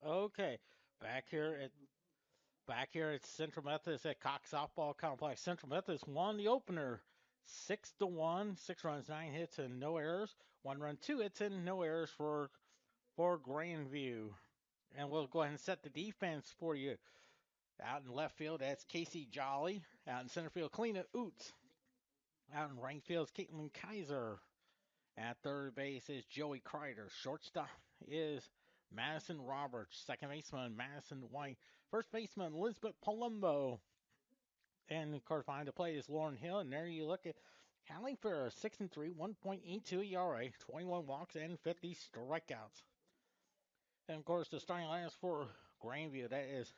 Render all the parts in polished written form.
Okay, back here at Central Methodist at Cox Softball Complex. Central Methodist won the opener 6-1, 6 runs, 9 hits, and no errors. 1 run, 2 hits, and no errors for Grandview. And we'll go ahead and set the defense for you. Out in left field, that's Casey Jolly. Out in center field, Kalina Oots. Out in right field is Caitlin Kaiser. At third base is Joey Kreider. Shortstop is Madison Roberts. Second baseman, Madison White. First baseman, Elizabeth Palumbo. And of course, behind the plate is Lauren Hill. And there you look at Hallie for 6-3, 1.82 ERA, 21 walks, and 50 strikeouts. And of course, the starting lineup for Grandview, that is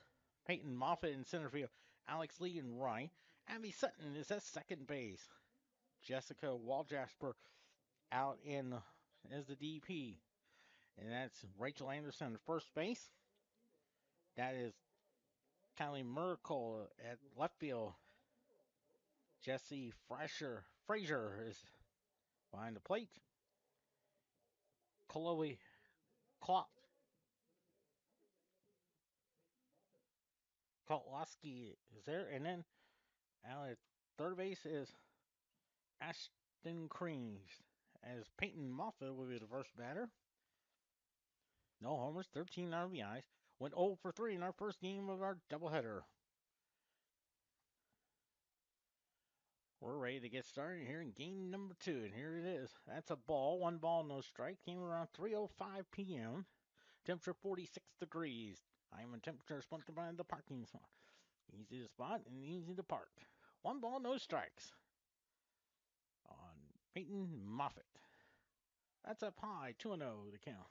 Peyton Moffitt in center field, Alex Lee in right, Abby Sutton is at second base, Jessica Waljasper out in as the DP, and that's Rachel Anderson at first base. That is Kylie Merkel at left field. Jesse Frazier is behind the plate. Chloe Kotlowski is there, and then out at third base is Ashton Creams, as Peyton Moffitt will be the first batter. No homers, 13 RBIs. Went 0 for 3 in our first game of our doubleheader. We're ready to get started here in game number 2, and here it is. That's a ball, 1 ball, no strike. Came around 3:05 p.m. Temperature 46 degrees. I'm temperature sponsored by the parking spot. Easy to spot and easy to park. 1 ball, no strikes. On Peyton Moffitt. That's up high, 2-0 the count.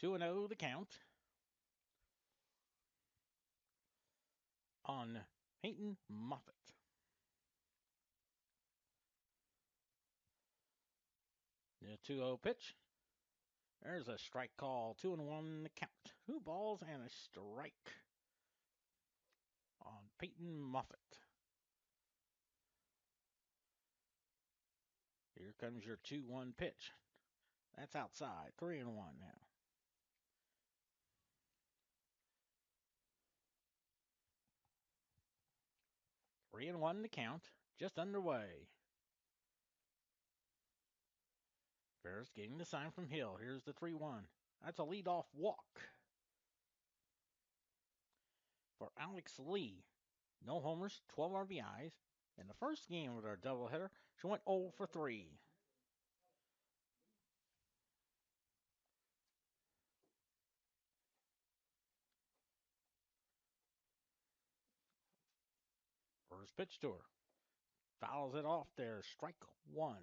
2-0 the count on Peyton Moffitt. The 2-0 pitch. There's a strike call. 2-1 the count. 2 balls and a strike on Peyton Moffitt. Here comes your 2-1 pitch. That's outside. 3-1 now. 3-1 the count. Just underway. Ferris getting the sign from Hill. Here's the 3-1. That's a leadoff walk for Alex Lee. No homers, 12 RBIs. In the first game with our doubleheader, she went 0 for 3. First pitch to her. Fouls it off there. Strike 1.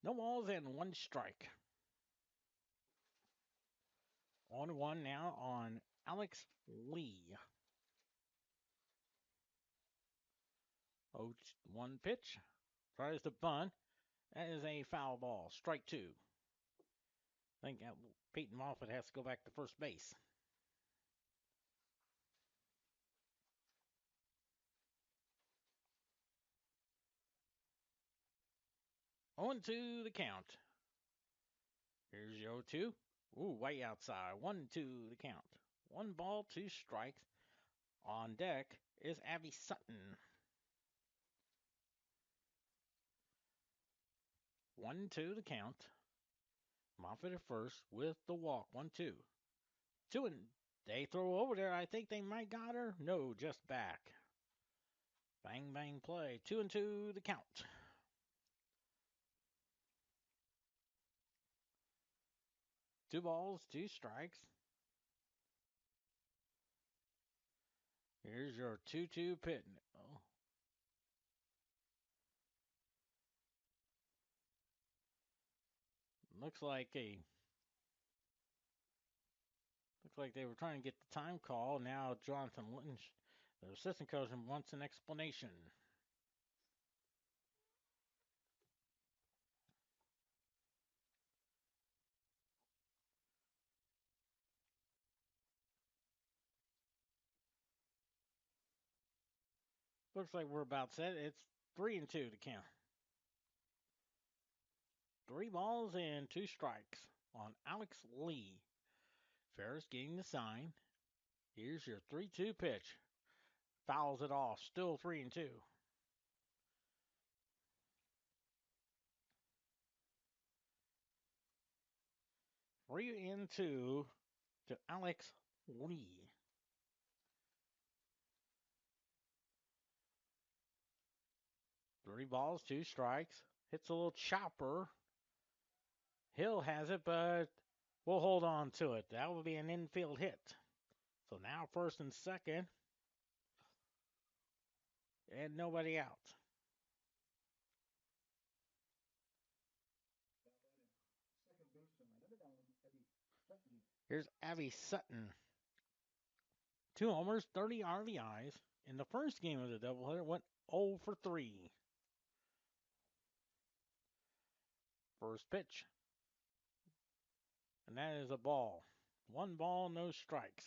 No balls and 1 strike. 1-1 now on Alex Lee. 0-1 pitch. Tries to bunt. That is a foul ball. Strike 2. I think Peyton Moffitt has to go back to first base. 0-2 the count. Here's your 0-2. Ooh, way outside. 1-2 the count. 1 ball, 2 strikes. On deck is Abby Sutton. 1-2 the count. Moffitt at first with the walk. 1-2. 2 and they throw over there. I think they might got her. No, just back. Bang, bang play. 2-2 the count. Two balls, 2 strikes. Here's your 2-2 pitch. Oh. Looks like they were trying to get the time call. Now Jonathan Lynch, the assistant coach, wants an explanation. Looks like we're about set. It's 3-2 to count. 3 balls and 2 strikes on Alex Lee. Ferris getting the sign. Here's your 3-2 pitch. Fouls it off. Still 3-2. 3-2 to Alex Lee. 3 balls, 2 strikes. Hits a little chopper. Hill has it, but we'll hold on to it. That will be an infield hit. So now first and second. And nobody out. Here's Abby Sutton. 2 homers, 30 RBIs. In the first game of the doubleheader, went 0 for 3. First pitch. And that is a ball. 1 ball, no strikes.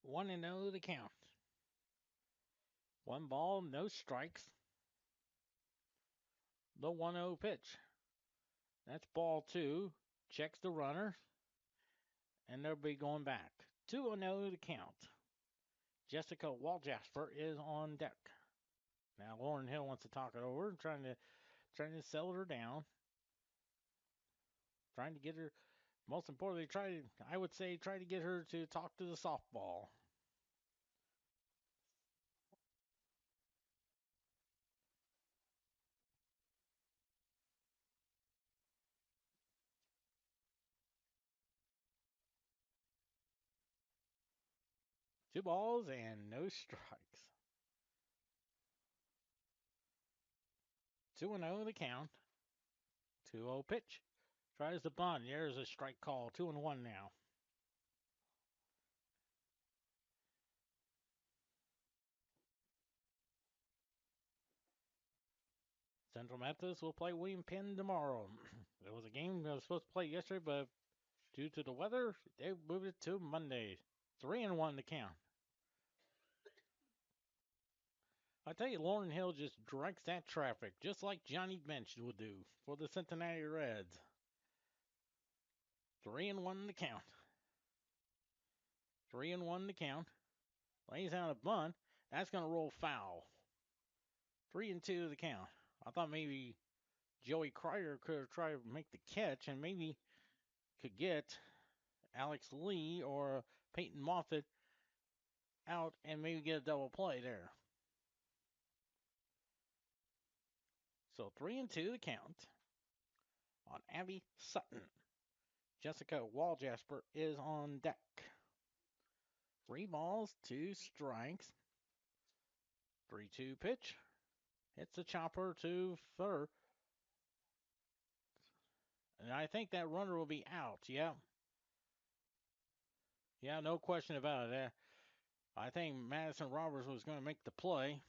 1-0 the count. 1 ball, no strikes. The 1-0 pitch. That's ball 2. Checks the runner. And they'll be going back. 2-0 the count. Jessica Waljasper is on deck. Now Lauren Hill wants to talk it over, trying to settle her down. Trying to get her, most importantly, try to get her to talk to the softball. Two balls and no strikes. 2-0 the count. 2-0 pitch. Tries the bunt. There's a strike call. 2-1 now. Central Methodist will play William Penn tomorrow. There was a game that was supposed to play yesterday, but due to the weather, they moved it to Monday. 3-1 the count. I tell you, Lauren Hill just directs that traffic, just like Johnny Bench would do for the Cincinnati Reds. 3-1 the count. 3-1 the count. Lays out a bunt. That's going to roll foul. 3-2 the count. I thought maybe Joey Cryer could have tried to make the catch and maybe could get Alex Lee or Peyton Moffitt out and maybe get a double play there. So 3-2 the count on Abby Sutton. Jessica Waljasper is on deck. 3 balls, 2 strikes. 3-2 pitch. Hits a chopper to third. And I think that runner will be out. Yeah. Yeah, no question about it. I think Madison Roberts was going to make the play.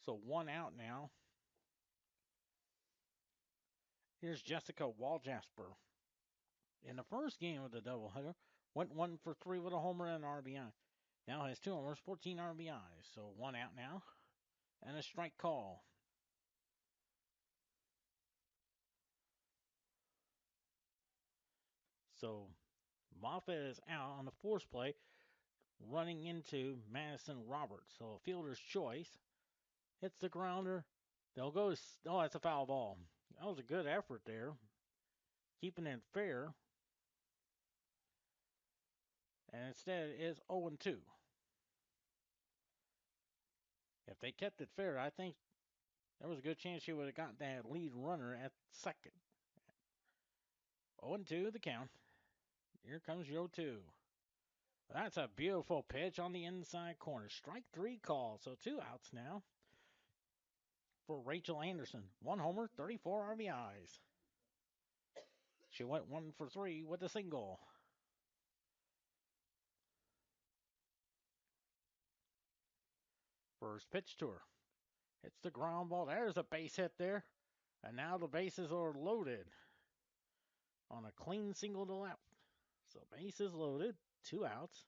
So 1 out now. Here's Jessica Waljasper. In the first game of the doubleheader, went 1 for 3 with a homer and an RBI. Now has 2 homers, 14 RBIs. So 1 out now. And a strike call. So Moffitt is out on the force play, running into Madison Roberts. So a fielder's choice. Hits the grounder. They'll go. Oh, that's a foul ball. That was a good effort there. Keeping it fair. And instead it is 0-2. If they kept it fair, I think there was a good chance she would have got that lead runner at second. 0-2 the count. Here comes your 2. That's a beautiful pitch on the inside corner. Strike 3 call. So 2 outs now for Rachel Anderson. 1 homer, 34 RBIs. She went 1 for 3 with a single. First pitch to her. Hits the ground ball. There's a base hit there. And now the bases are loaded on a clean single to left. So bases loaded. 2 outs.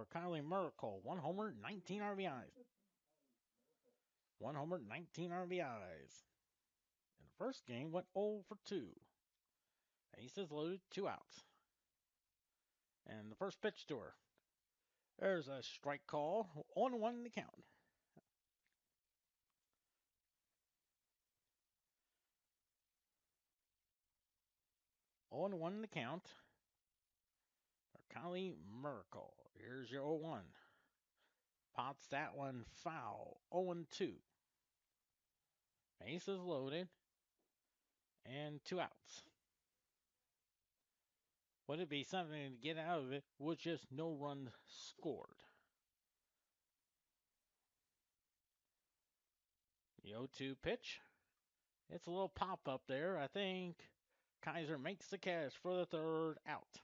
for Kylie Miracle. 1 homer, 19 RBIs. 1 homer, 19 RBIs. In the first game, went 0 for 2. Bases loaded, 2 outs. And the first pitch to her. There's a strike call. 0-1 in the count. 0-1 in the count. For Kylie Miracle. Here's your 0-1. Pops that one foul. 0-2. Bases loaded. And 2 outs. Would it be something to get out of it with just no runs scored? The 0-2 pitch. It's a little pop up there. I think Kaiser makes the catch for the third out.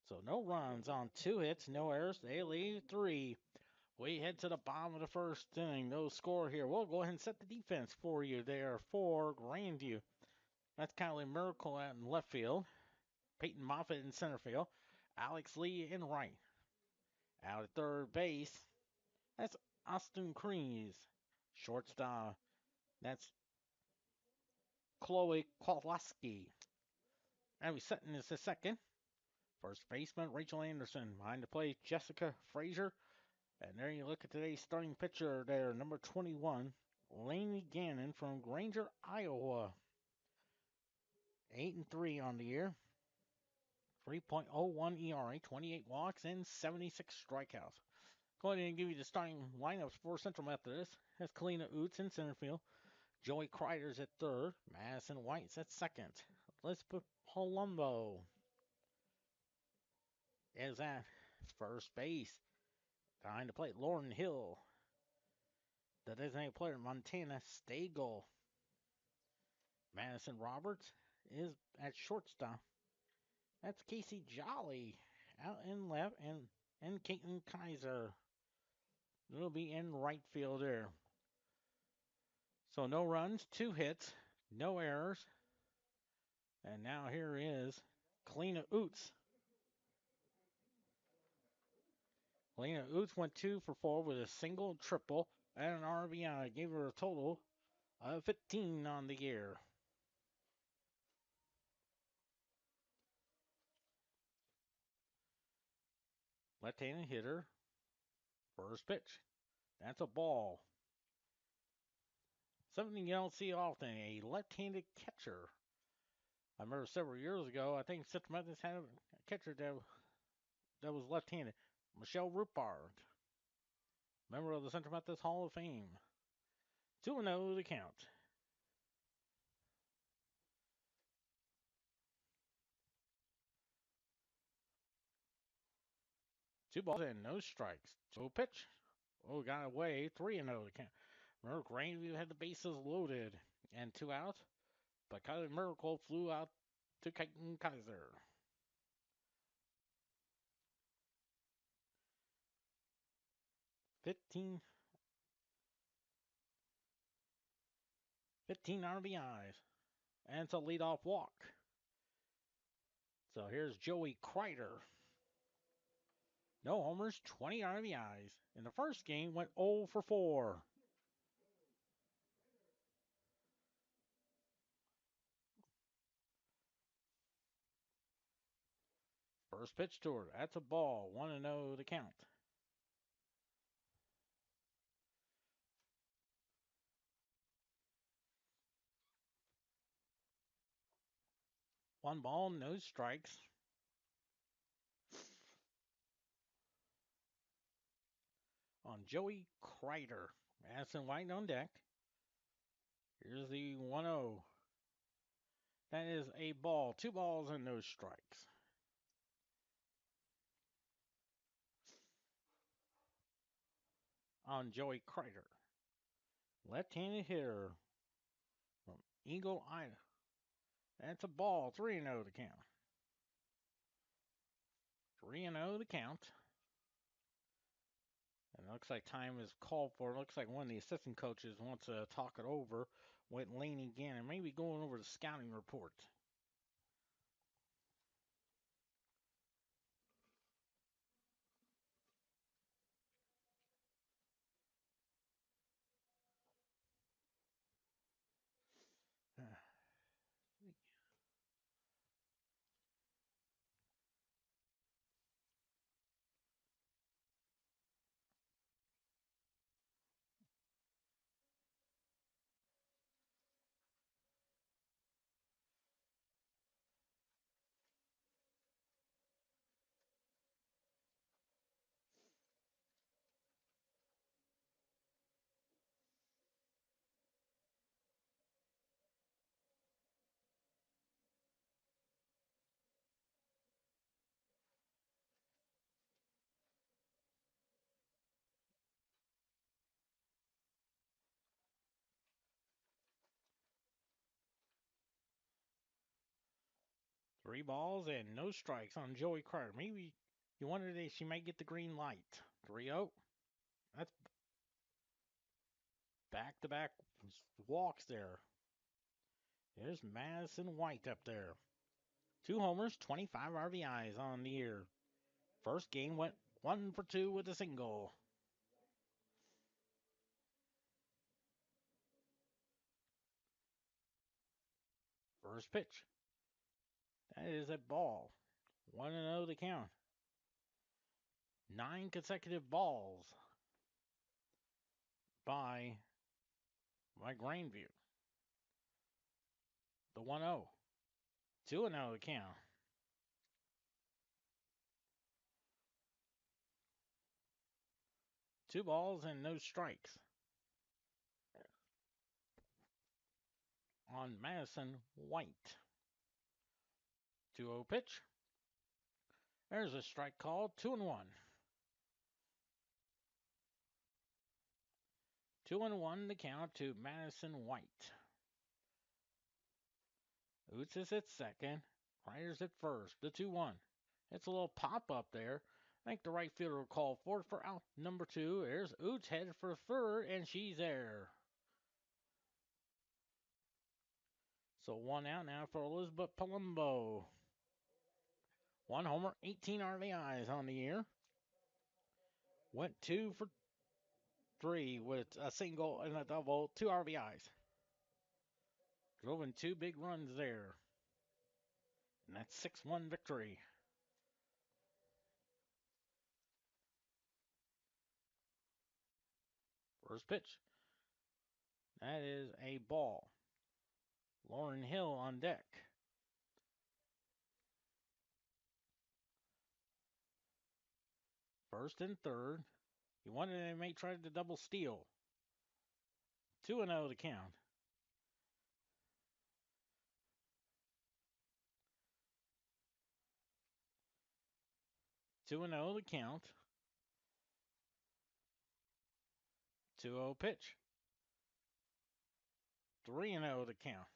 So no runs on 2 hits, no errors. They lead 3. We head to the bottom of the first inning. No score here. We'll go ahead and set the defense for you there for Grandview. That's Kylie Miracle out in left field. Peyton Moffitt in center field. Alex Lee in right. Out at third base. That's Austin Kreese. Shortstop. That's Chloe Kowalski. And we setting this a second. First baseman Rachel Anderson. Behind the plate Jessica Frazier. And there you look at today's starting pitcher there, number 21, Lainey Gannon from Granger, Iowa. 8-3 on the year. 3.01 ERA, 28 walks, and 76 strikeouts. Go ahead and give you the starting lineups for Central Methodist. That's Kalina Oots in center field. Joey Kreider's at third. Madison White's at second. Elizabeth Palumbo is at first base. Behind the plate, Lauren Hill. The designated player, Montana Stagel. Madison Roberts is at shortstop. That's Casey Jolly out in left, and Caitlin Kaiser will be in right field there. So no runs, 2 hits, no errors. And now here is Kalina Oots. Kalina Oots went 2 for 4 with a single, triple, and an RBI. Gave her a total of 15 on the year. Left-handed hitter. First pitch. That's a ball. Something you don't see often, a left-handed catcher. I remember several years ago, I think Central Methodist had a catcher that was left-handed. Michelle Rupard, member of the Central Methodist Hall of Fame. 2-0 the count. Two balls and no strikes. So pitch. Oh, got away. 3-0 the count. Remember, Grandview had the bases loaded and 2 outs, but Kylie Miracle flew out to Caitlin Kaiser. Fifteen RBIs. And it's a leadoff walk. So here's Joey Kreider. No homers, 20 RBIs. In the first game, went 0 for 4. First pitch to her. That's a ball. 1-0 to count. One ball, no strikes. On Joey Kreider. Madison White on deck. Here's the 1-0. That is a ball. 2 balls and no strikes. On Joey Kreider. Left-handed hitter from Eagle, Iowa. That's a ball. 3-0 to count. 3-0 to count. And it looks like time is called for. It looks like one of the assistant coaches wants to talk it over with Lainey Gannon. Maybe going over the scouting report. 3 balls and no strikes on Joey Carter. Maybe you wondered if she might get the green light. 3-0. That's back-to-back walks there. There's Madison White up there. 2 homers, 25 RBIs on the year. First game went 1 for 2 with a single. First pitch. That is a ball. 1-0 the count. 9 consecutive balls by Grandview. The 1-0. 2-0 the count. Two balls and no strikes on Madison White. 2-0 pitch. There's a strike called. 2-1. 2-1 the count to Madison White. Oots is at second. Ryder's at first. The 2-1. It's a little pop up there. I think the right fielder will call for it for out number 2. There's Oots headed for third, and she's there. So 1 out now for Elizabeth Palumbo. 1 homer, 18 RBIs on the year. Went 2 for 3 with a single and a double, 2 RBIs. Drove in 2 big runs there. And that's 6-1 victory. First pitch. That is a ball. Lauren Hill on deck. First and third. He wanted to make try to double steal. 2-0 to count. Two and 0 to count. 2-0 pitch. 3-0 to count.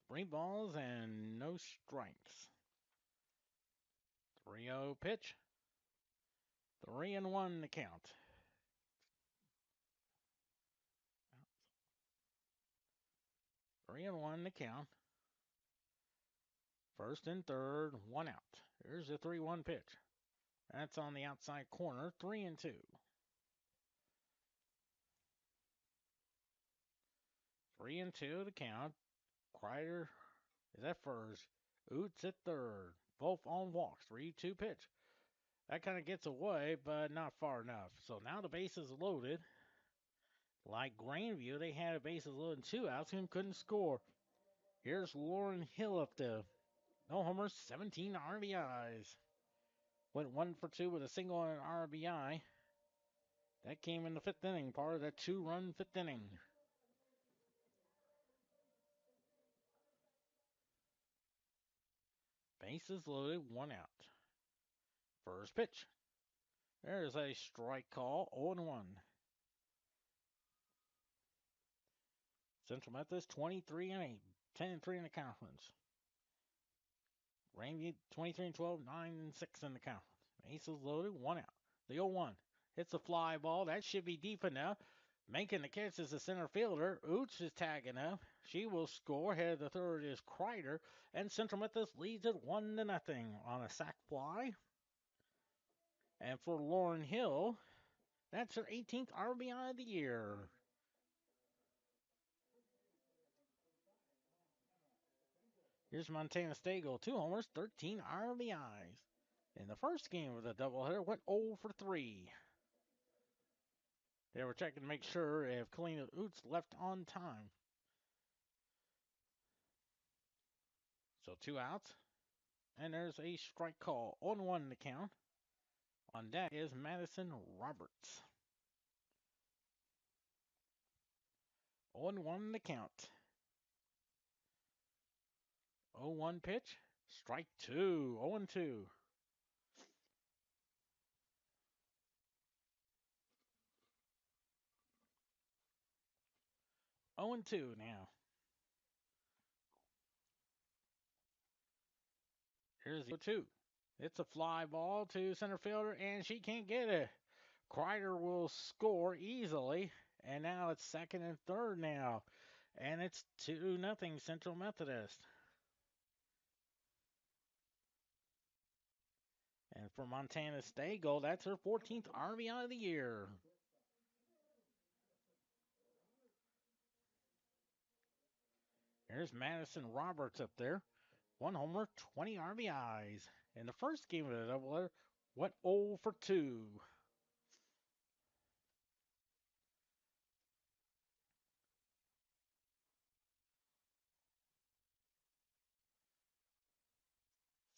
3 balls and no strikes. 3-0 pitch. 3-1 to count. Three and one to count. First and third, 1 out. Here's the 3-1 pitch. That's on the outside corner, 3-2. 3-2 to count. Kreider is at first. Oots at third. Both on walks. 3-2 pitch. That kind of gets away, but not far enough. So now the base is loaded. Like Grandview, they had a bases loaded and 2 outs and couldn't score. Here's Lauren Hill up there. No homers, 17 RBIs. Went 1 for 2 with a single and an RBI. That came in the 5th inning, part of that 2-run 5th inning. Bases loaded, 1 out. First pitch. There's a strike call, 0-1. Central Methodist 23-8, 10-3 in the conference. Grandview 23-12, 9-6 in the conference. Bases loaded, 1 out. The 0-1 hits a fly ball. That should be deep enough. Making the catch is the center fielder. Oots is tagging up. She will score. Head of the third is Kreider. And Central Methodist leads it 1-0 on a sac fly. And for Lauren Hill, that's her 18th RBI of the year. Here's Montana Stagel, 2 homers, 13 RBIs. In the first game of the doubleheader, went 0 for 3. They were checking to make sure if Kalina Oots left on time. So 2 outs. And there's a strike call. 0-1 to count. On deck is Madison Roberts. 0-1 to count. 0-1 pitch. Strike 2. 0-2. 0-2 now. Here's the 2. It's a fly ball to center fielder, and she can't get it. Kreider will score easily, and now it's second and third now. And it's 2-0 Central Methodist. And for Montana Stegall, that's her 14th RBI of the year. Here's Madison Roberts up there. 1 homer, 20 RBIs. In the first game of the doubleheader, went 0 for 2.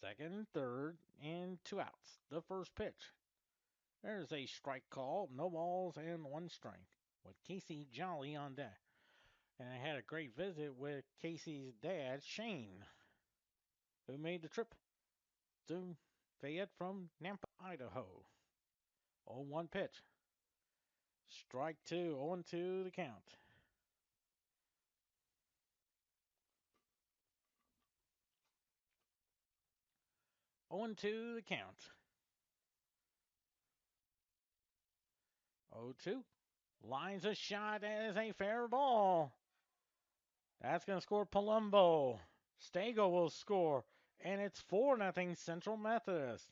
Second and third, and 2 outs. The first pitch. There's a strike call, no balls, and 1 strike. With Casey Jolly on deck. And I had a great visit with Casey's dad, Shane, who made the trip to Fayette from Nampa, Idaho. 0-1 pitch. Strike 2, 0-2 the count. 0-2 the count. 0-2. Lines a shot as a fair ball. That's going to score Palumbo. Stego will score. And it's 4-0 Central Methodist.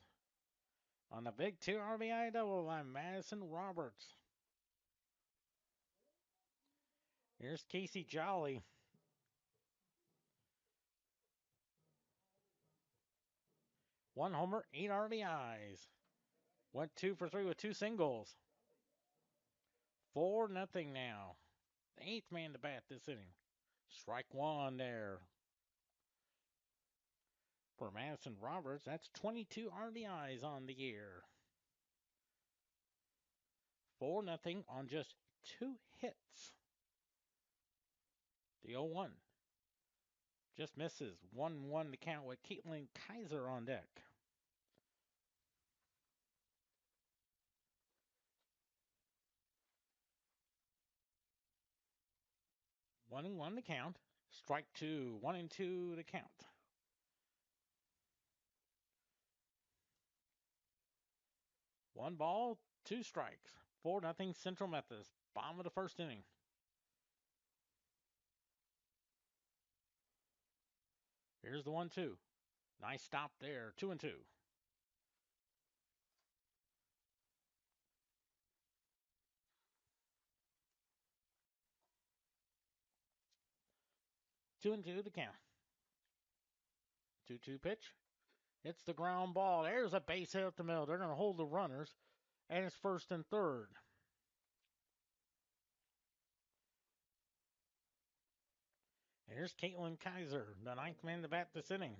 On the big 2 RBI double by Madison Roberts. Here's Casey Jolly. 1 homer, 8 RBIs. Went 2 for 3 with 2 singles. 4-0 now. The 8th man to bat this inning. Strike 1 there. For Madison Roberts, that's 22 RBIs on the year. 4-0 on just 2 hits. The 0-1 just misses. 1-1 to count with Caitlin Kaiser on deck. One and one to count. Strike 2. 1-2 to count. One ball, 2 strikes. 4-0 Central Methodist. Bottom of the first inning. Here's the 1-2. Nice stop there. 2-2. 2-2 to count. 2-2 pitch. It's the ground ball. There's a base hit up the middle. They're going to hold the runners. And it's first and third. Here's Caitlin Kaiser, the 9th man to bat this inning.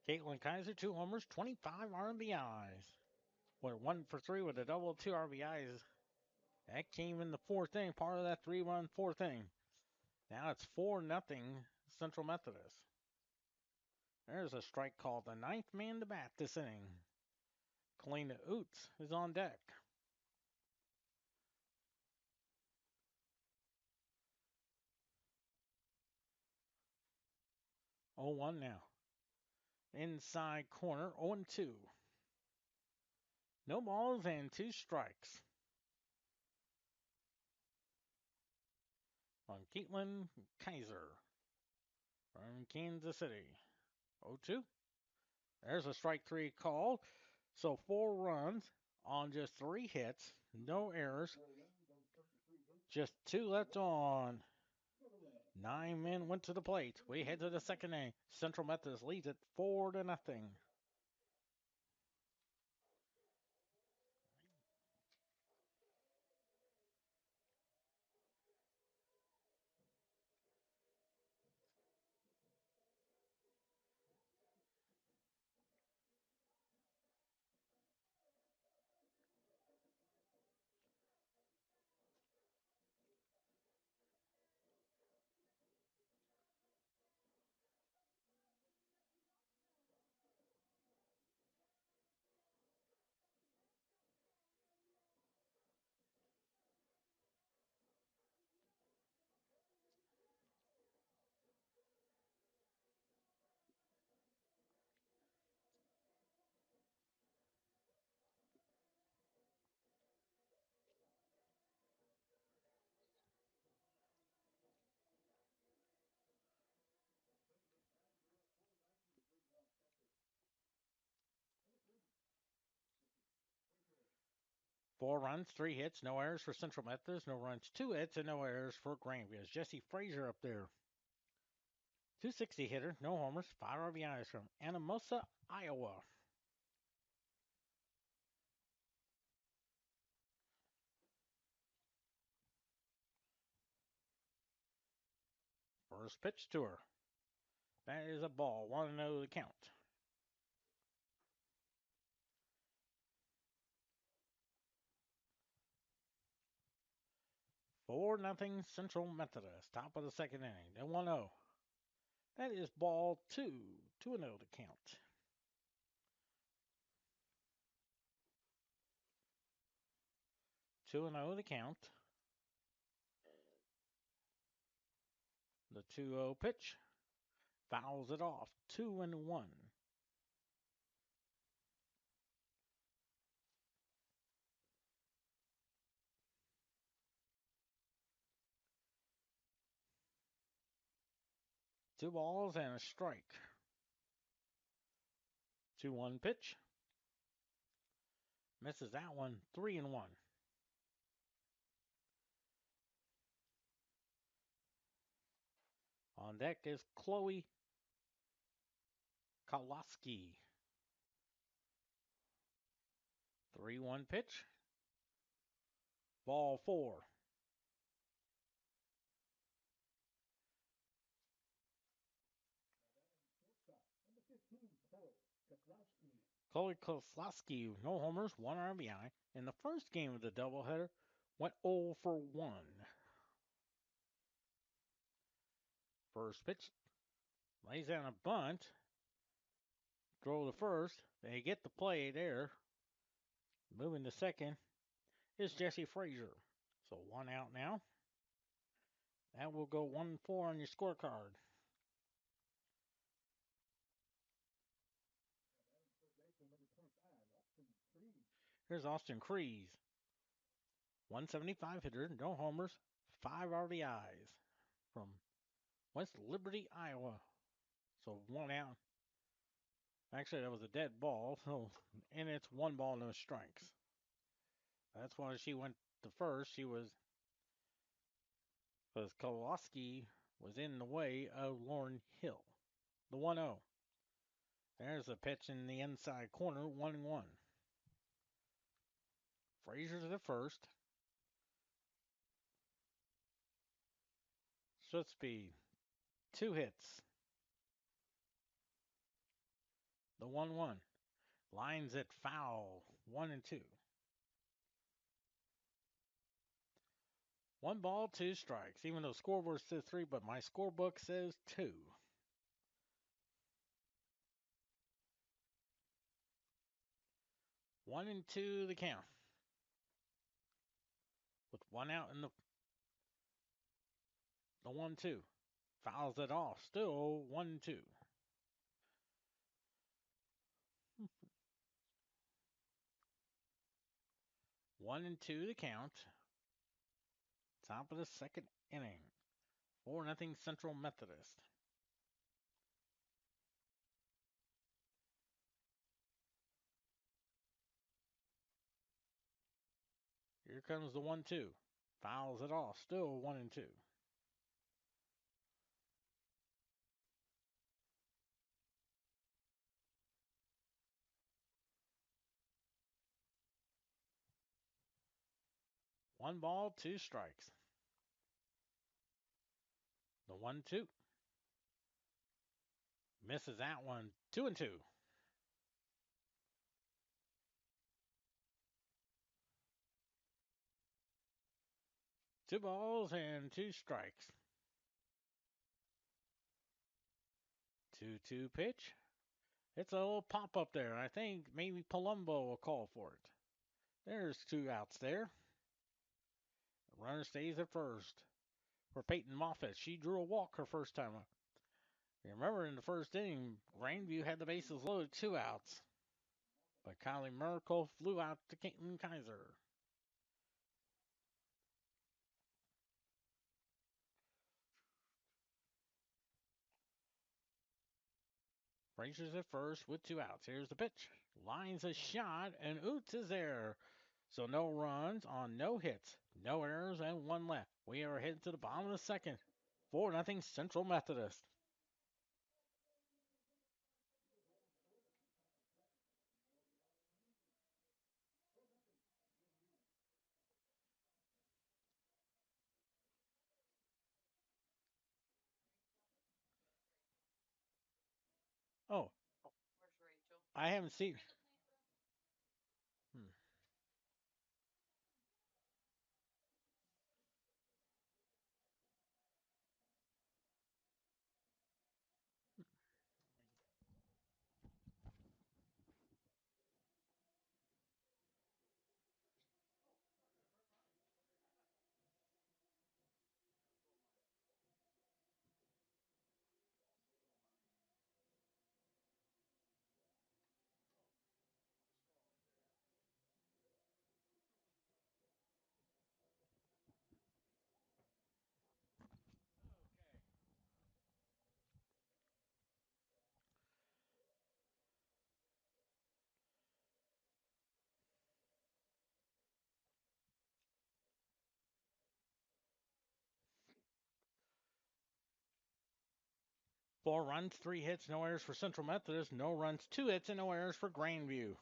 Caitlin Kaiser, 2 homers, 25 RBIs. Went 1 for 3 with a double, 2 RBIs. That came in the 4th inning, part of that 3-run 4th inning. Now it's 4-0 Central Methodist. There's a strike called the 9th man to bat this inning. Kalina Oots is on deck. Oh, 1 now. Inside corner, 0-2. No balls and 2 strikes. On Caitlin Kaiser from Kansas City. 0-2. There's a strike 3 call. So 4 runs on just 3 hits. No errors. Just 2 left on. 9 men went to the plate. We head to the second inning. Central Methodist leads it 4-0. 4 runs, 3 hits, no errors for Central Methodist, no runs, 2 hits, and no errors for Grandview. It's Jesse Frazier up there. 260 hitter, no homers, 5 RBIs from Anamosa, Iowa. First pitch to her. That is a ball. 1-0 the count. 4-0 Central Methodist. Top of the second inning. Then 1-0. That is ball 2. 2-0 to count. Two and 0 the count. The 2-0 pitch. Fouls it off. 2-1. Two balls and a strike. 2-1 pitch. Misses that one. 3-1. On deck is Chloe Kowalski. 3-1 pitch. Ball 4. Chloe Kowalski, no homers, 1 RBI. In the first game of the doubleheader, went 0 for 1. First pitch, lays down a bunt. Throw to first. They get the play there. Moving to second is Jesse Frazier. So 1 out now. That will go 1-4 on your scorecard. Here's Austin Crees. 175 hitter, no homers, 5 RBIs from West Liberty, Iowa. So 1 out. Actually, that was a dead ball, so and it's 1 ball, no strikes. That's why she went to first. She was, because Kowalski was in the way of Lauren Hill. The 1-0. There's a pitch in the inside corner, 1-1. Frazier's at first. Should speed. 2 hits. The 1-1. Lines it foul. 1-2. 1 ball, 2 strikes. Even though scoreboard says 3, but my scorebook says 2. One and 2 the count. With 1 out in the 1-2. Fouls it off. Still 1-2. One and 2 the count. Top of the second inning. 4-0 Central Methodist. Here comes the 1-2. Fouls it off. Still 1-2. One ball, 2 strikes. The 1-2. Misses that one. 2-2. Two balls and 2 strikes. 2-2 pitch. It's a little pop up there. I think maybe Palumbo will call for it. There's 2 outs there. The runner stays at first. For Peyton Moffitt, she drew a walk her first time up. You remember in the first inning, Grandview had the bases loaded, 2 outs. But Kylie Merkel flew out to Caitlin Kaiser. Frazier's at first with 2 outs. Here's the pitch. Lines a shot, and Oots is there. So no runs on no hits, no errors, and one left. We are headed to the bottom of the second. 4-0 Central Methodist. Oh, I haven't seen. Hmm. Four runs, three hits, no errors for Central Methodist. No runs, two hits, and no errors for Grandview.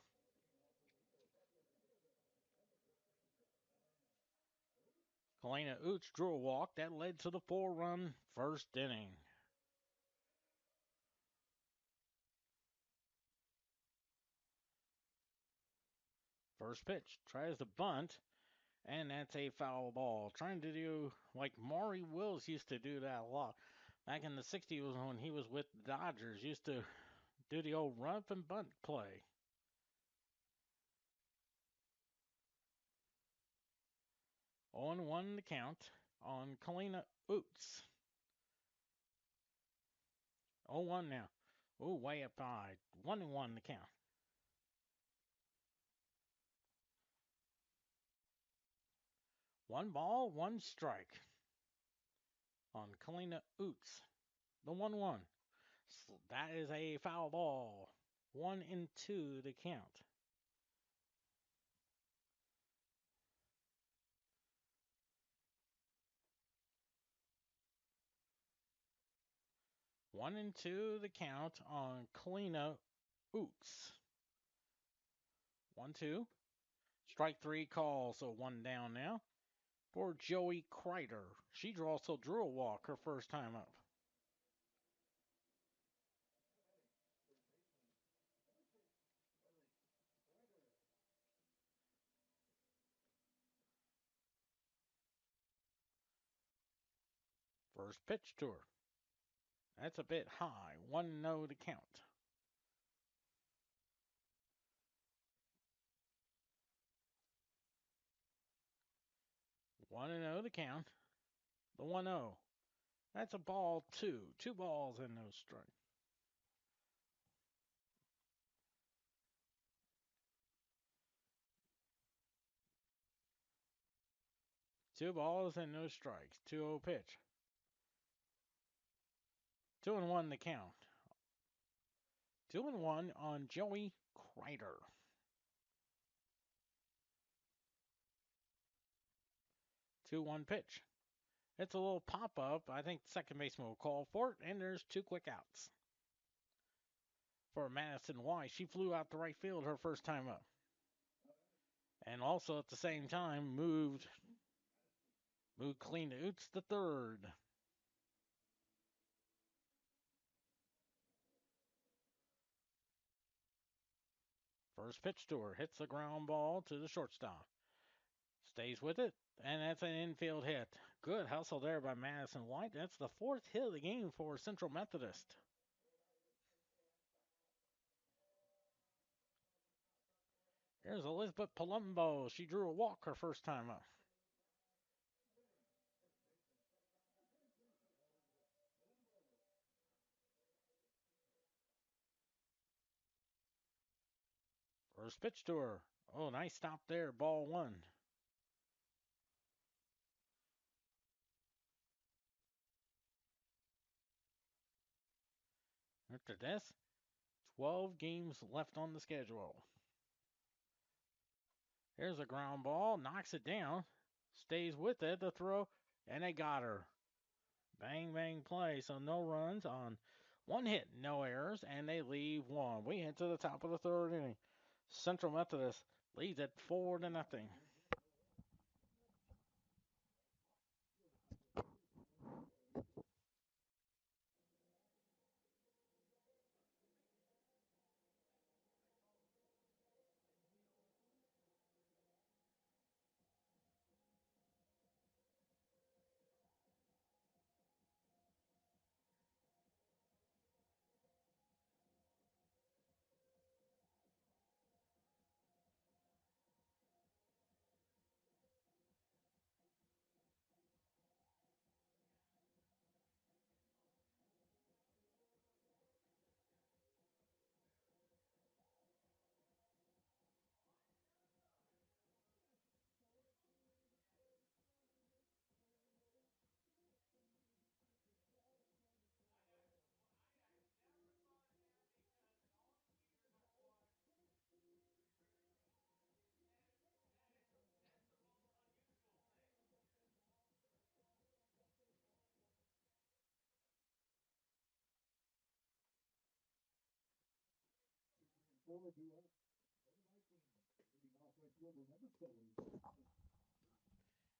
Kalena Oots drew a walk that led to the 4-run first inning. First pitch tries to bunt, and that's a foul ball. Trying to do like Maury Wills used to do that a lot. Back in the 60s when he was with the Dodgers, used to do the old run up and bunt play. 0-1 the count on Kalena Oots. 0-1 now. Ooh, way up high. 1-1 the count. One ball, one strike on Kalena Oots. The 1-1. So that is a foul ball. 1-2 the count. One and two the count on Kalena Oots. 1-2. Strike three call, so one down now for Joey Kreider. She also drew a walk her first time up. First pitch to her. That's a bit high. 1-0 to count. 1-0 to count. The 1-0. That's a ball two. Two balls and no strike. Two balls and no strikes. 2-0 pitch. 2-1 the count. 2-1 on Joey Kreider. 2-1 pitch. It's a little pop up. I think the second baseman will call for it, and there's two quick outs. For Madison White, she flew out to right field her first time up. And also at the same time moved clean to Oots the third. First pitch to her. Hits the ground ball to the shortstop. Stays with it, and that's an infield hit. Good hustle there by Madison White. That's the fourth hit of the game for Central Methodist. Here's Elizabeth Palumbo. She drew a walk her first time up. First pitch to her. Oh, nice stop there. Ball one. After this, 12 games left on the schedule. Here's a ground ball, knocks it down, stays with it, the throw, and they got her. Bang, bang play. So no runs on one hit, no errors, and they leave one. We hit to the top of the third inning. Central Methodist leads it 4-0.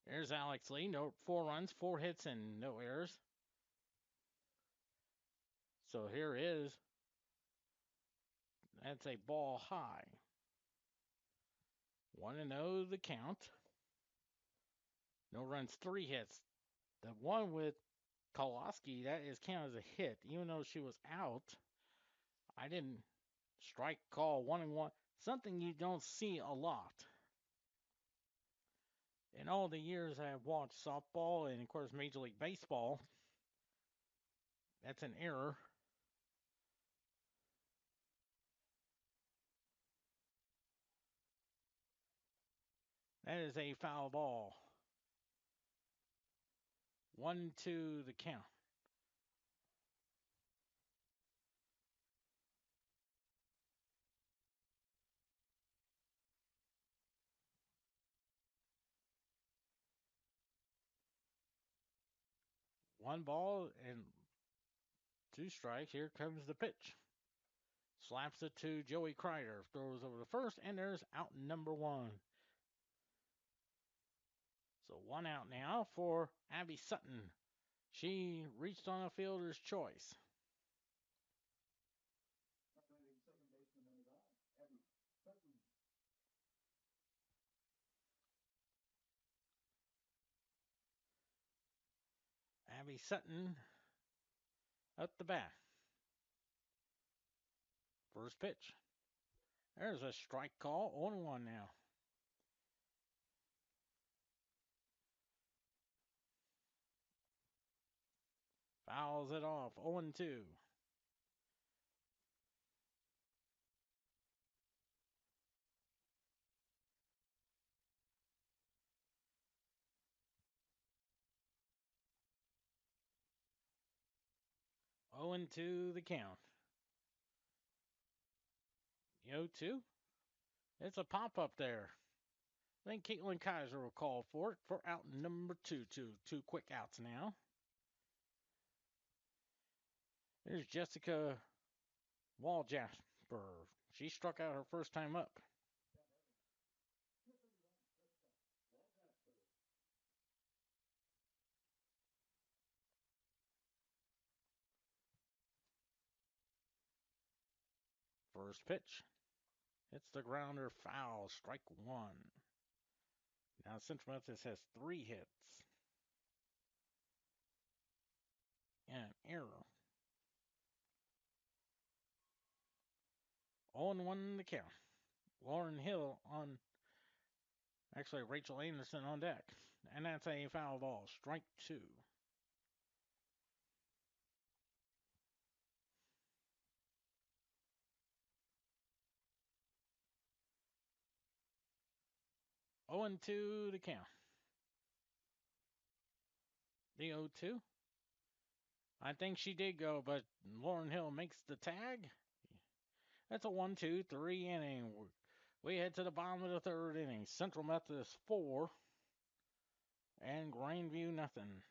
There's Alex Lee. No 4 runs, 4 hits, and no errors. So here is that's a ball high. 1-0 the count. No runs, 3 hits. The one with Koloski, that is counted as a hit, even though she was out. I didn't strike call 1-1. Something you don't see a lot. In all the years I have watched softball and, of course, Major League Baseball, that's an error. That is a foul ball. 1-2 the count. One ball and 2 strikes. Here comes the pitch. Slaps it to Joey Kreider. Throws over the first, and there's out number 1. So 1 out now for Abby Sutton. She reached on a fielder's choice. Abby Sutton up the bat. First pitch. There's a strike call. 0-1 now. Fouls it off. 0-2. Oh and 2 the count. The 0-2. It's a pop up there. I think Caitlin Kaiser will call for it for out number 2. Two quick outs now. There's Jessica Waljasper. She struck out her first time up. First pitch. It's the grounder foul. Strike 1. Now Central Methodist has 3 hits. And an error. 0-1 the count. Lauren Hill on, actually Rachel Anderson on deck. And that's a foul ball. Strike 2. Oh and 2 the count. The 0-2. I think she did go, but Lauren Hill makes the tag. That's a 1-2-3 inning. We head to the bottom of the third inning. Central Methodist 4 and Grandview nothing.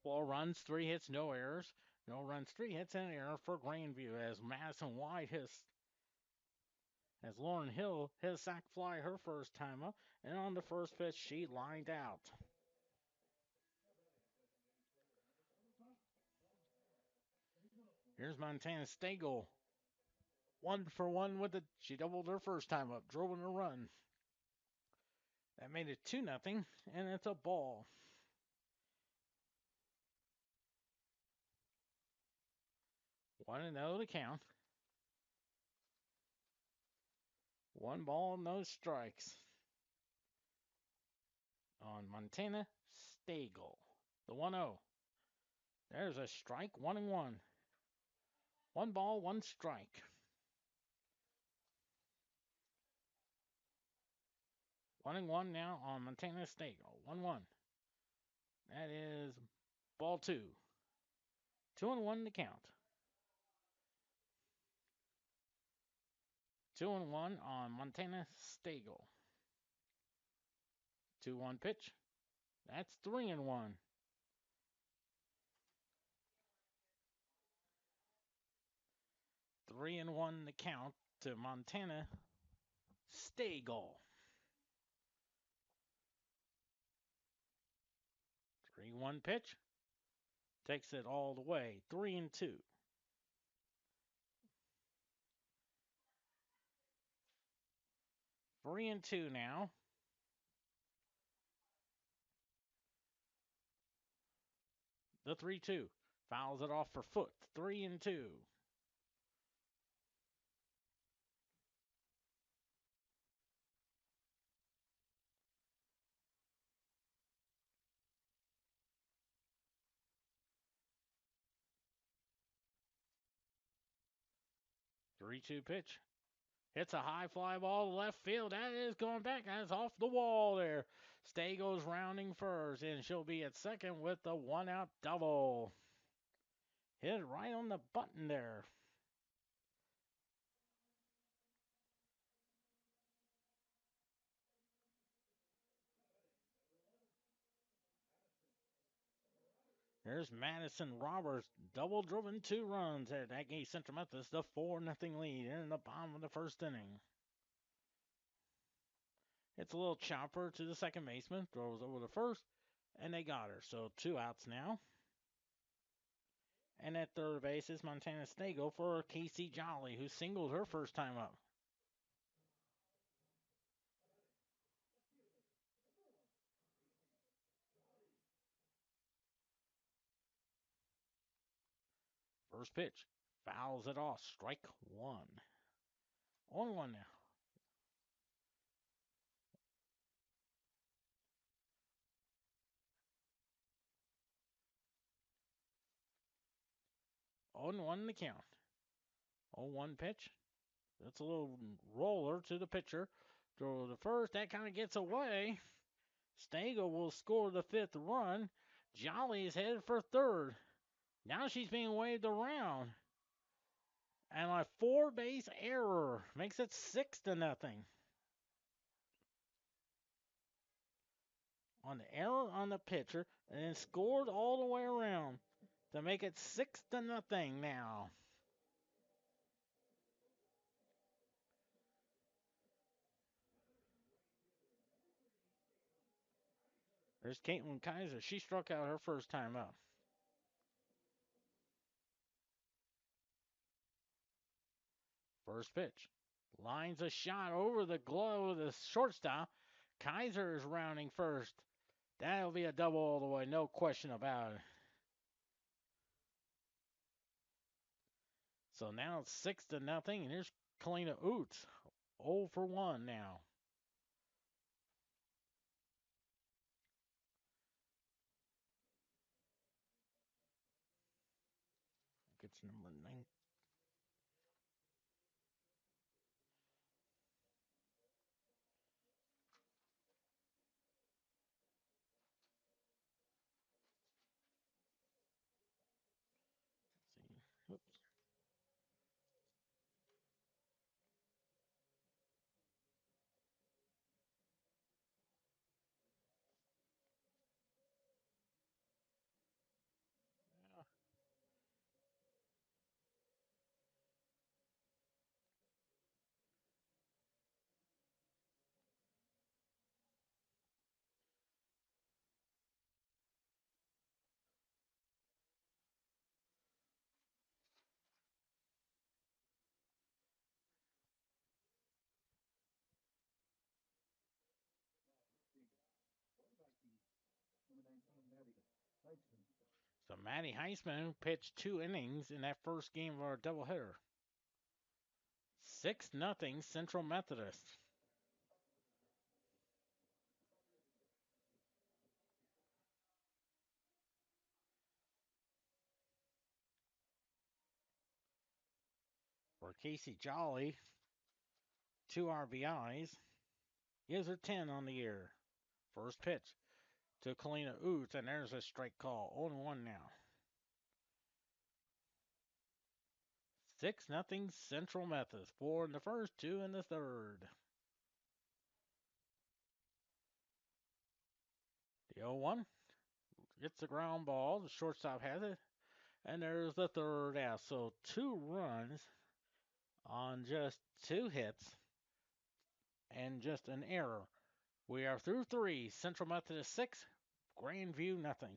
Ball runs, 3 hits, no errors. No runs, 3 hits, and an error for Grandview as Madison White as Lauren Hill hit a sac fly her first time up, and on the first pitch she lined out. Here's Montana Stagel. 1-for-1 with it. She doubled her first time up, drove in a run. That made it 2-0, and it's a ball. 1-0 to count. 1 ball, no strikes on Montana Stagel. The 1-0. There's a strike, 1-1. 1 ball, 1 strike. 1-1 now on Montana Stagel. 1-1. That is ball 2. 2-1 to count. 2-1 on Montana Stagel. 2-1 pitch. That's 3-1. 3-1 the count to Montana Stagel. 3-1 pitch. Takes it all the way. 3-2. 3-2 now. The 3-2. Fouls it off for Foot. 3-2. 3-2 pitch. Hits a high fly ball to left field. That is going back. That's off the wall there. Stagel's rounding first, and she'll be at second with the 1-out double. Hit it right on the button there. There's Madison Roberts, double driven 2 runs. That gave Central Methodist the 4-0 lead in the bottom of the first inning. It's a little chopper to the second baseman, throws over the first, and they got her. So 2 outs now. And at third base is Montana Stagel for Casey Jolly, who singled her first time up. First pitch, fouls it off, strike 1. 0-1 now. 0-1 the count. 0-1 pitch. That's a little roller to the pitcher. Throw to first. That kind of gets away. Stagel will score the 5th run. Jolly is headed for third. Now she's being waved around. And a 4-base error makes it 6-0. on the error on the pitcher and then scored all the way around to make it 6-0 now. There's Caitlin Kaiser. She struck out her first time up. First pitch. Lines a shot over the glove of the shortstop. Kaiser is rounding first. That'll be a double all the way, no question about it. So now it's 6-0, and here's Kalina Oots, 0 for 1 now. It's number 9. See. Oops. Yeah. So Maddie Heisman pitched 2 innings in that first game of our doubleheader. 6-0 Central Methodist. For Casey Jolly, 2 RBIs. Gives her 10 on the year. First pitch to Kalina Oots, and there's a strike call. 0-1 now. 6-0 Central Methodist. 4 in the first, 2 in the third. The 0-1 gets the ground ball. The shortstop has it. And there's the third out. So 2 runs on just 2 hits and just an error. We are through 3. Central Methodist 6, Grandview nothing.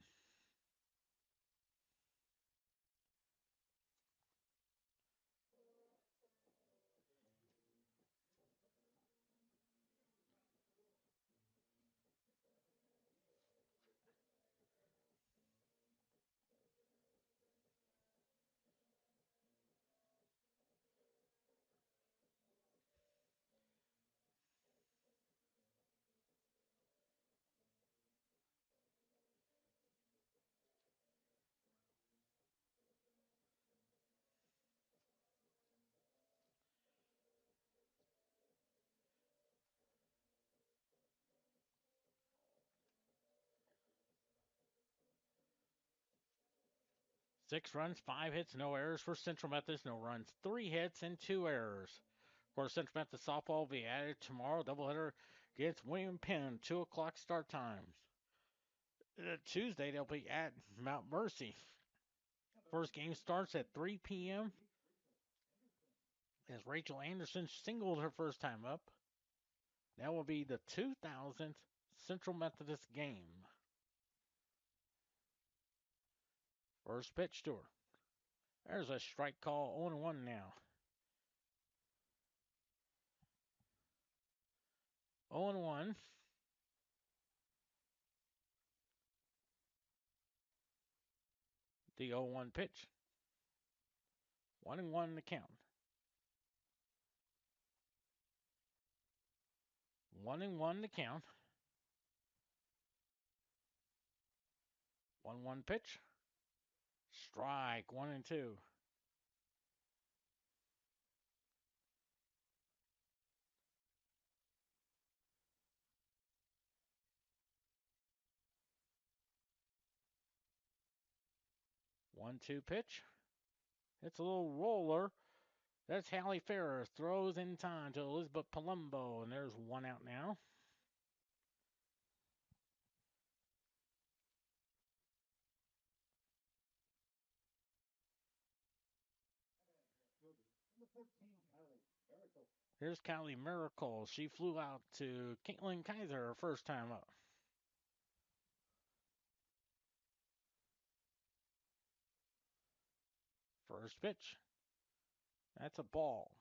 Six runs, 5 hits, no errors for Central Methodist. No runs, 3 hits, and 2 errors. Of course, Central Methodist softball will be added tomorrow. Doubleheader against William Penn, 2 o'clock start times. Tuesday, they'll be at Mount Mercy. First game starts at 3 p.m. as Rachel Anderson singled her first time up. That will be the 2000th Central Methodist game. First pitch to her. There's a strike call, 0-1 now. 0-1. The 0-1 pitch. 1-1 the count. 1-1 the count. 1-1 pitch. Strike. 1-2. 1-2 pitch. It's a little roller. That's Hallie Ferris. Throws in time to Elizabeth Palumbo. And there's 1 out now. Here's Callie Miracle. She flew out to Caitlin Kaiser her first time up. First pitch. That's a ball.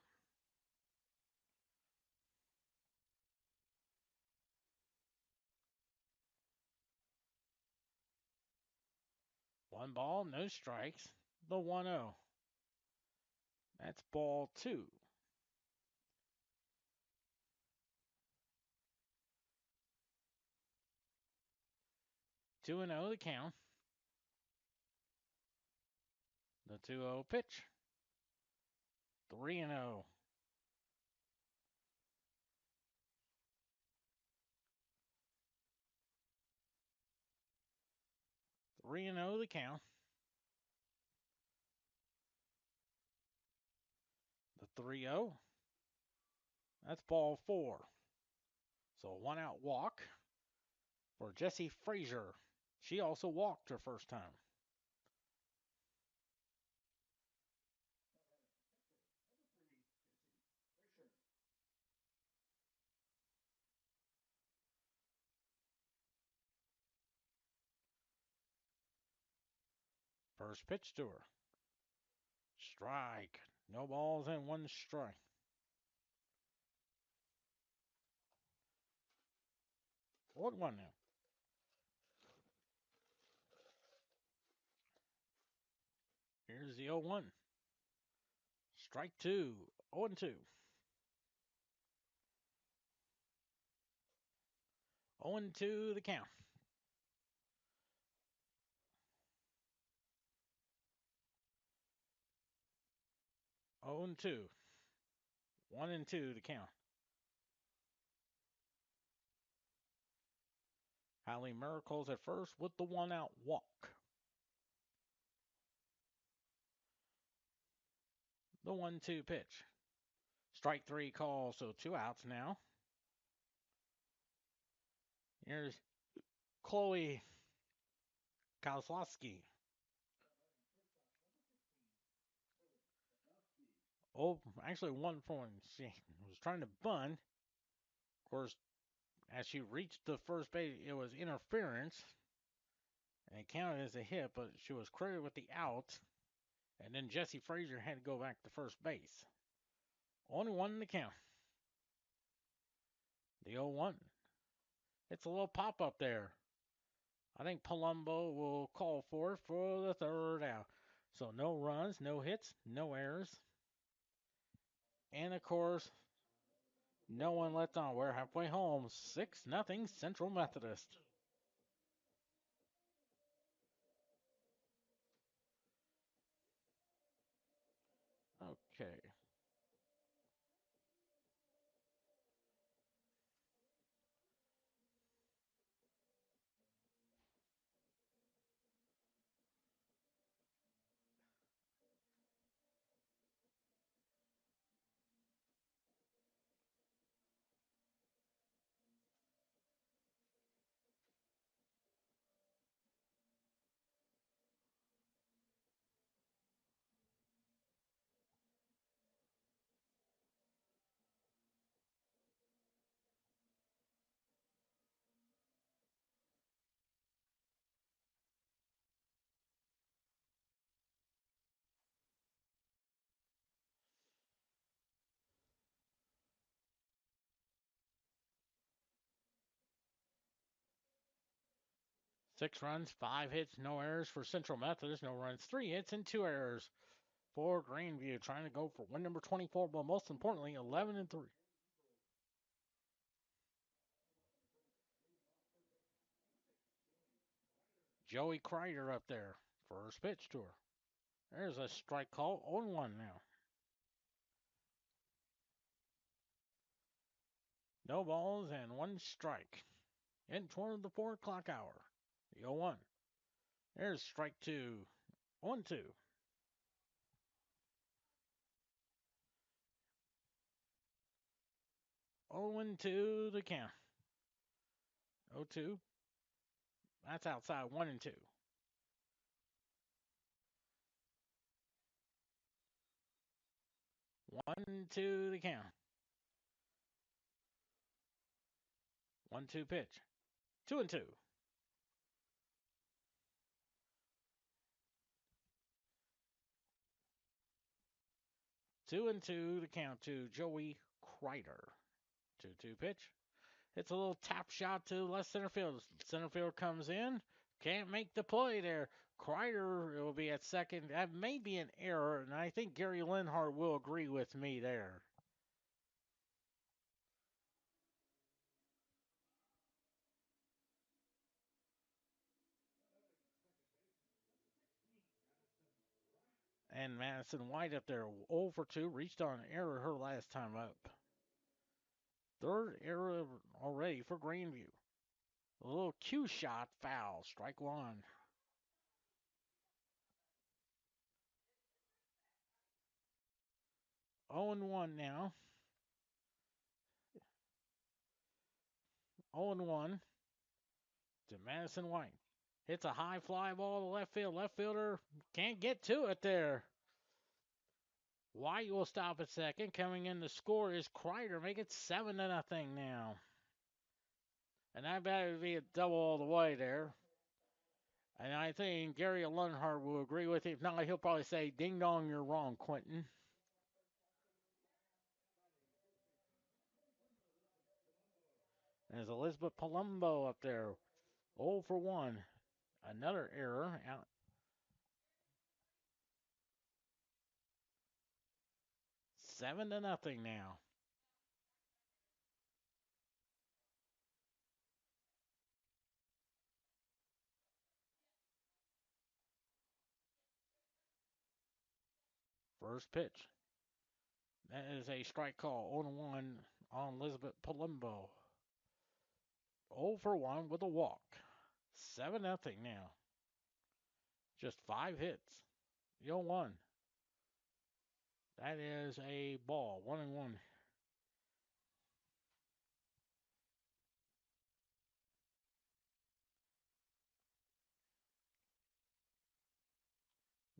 One ball, no strikes. The 1-0. That's ball two. 2-0 the count. The 2-0 pitch. 3-0. 3-0 the count. The 3-0. That's ball four. So a 1-out walk for Jessie Frazier. She also walked her first time. First pitch to her. Strike. No balls and one strike. What one now? Here's the 0-1. Strike two. 0-2. 0-2 the count. 0-2. 1-2 the count. Hallie Miracles at first with the 1-out walk. The 1-2 pitch. Strike three call, so 2 outs now. Here's Chloe Kozlowski. Oh, actually 1-1. She was trying to bunt. Of course, as she reached the first base, it was interference. And it counted as a hit, but she was credited with the out. And then Jessie Frazier had to go back to first base. Only one in the count. The 0-1. It's a little pop up there. I think Palumbo will call for it for the third out. So no runs, no hits, no errors. And of course, no one left on. We're halfway home. 6-0 Central Methodist. Okay. 6 runs, 5 hits, no errors for Central Methodist. No runs, 3 hits, and 2 errors for Grandview. Trying to go for win number 24, but most importantly, 11-3. Joey Kreider up there. First pitch to her. There's a strike call. 0-1 now. No balls and one strike. In toward the 4 o'clock hour. The 0-1. There's strike two. 1-2. 0-2 the count. 0-2. That's outside 1-2. 1-2 the count. 1-2 pitch. 2-2. 2-2 to count to Joey Kreider. 2-2 pitch. It's a little tap shot to left center field. Center field comes in. Can't make the play there. Kreider will be at second. That may be an error, and I think Gary Linhart will agree with me there. And Madison White up there, 0 for 2, reached on an error her last time up. Third error already for Grandview. A little cue shot, foul, strike one. 0-1 now. 0-1 to Madison White. Hits a high fly ball to left field. Left fielder can't get to it there. White will stop at second. Coming in to score is Kreider. Make it 7-0 now. And I bet it would be a double all the way there. And I think Gary Lunhart will agree with you. If not, he'll probably say, ding dong, you're wrong, Quentin. There's Elizabeth Palumbo up there. 0 for 1. Another error out. 7-0 now. First pitch. That is a strike call. 0-1 on Elizabeth Palumbo. 0 for 1 with a walk. 7-0 now. Just 5 hits. 0-1. That is a ball. 1-1.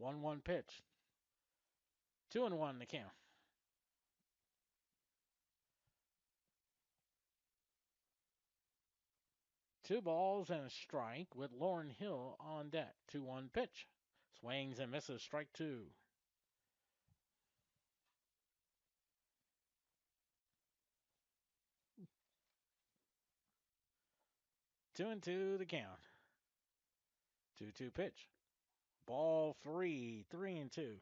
1-1 pitch. 2-1 the count. Two balls and a strike with Lauren Hill on deck. 2-1 pitch. Swings and misses. Strike two. Two and two the count. 2-2 pitch. Ball three. 3-2.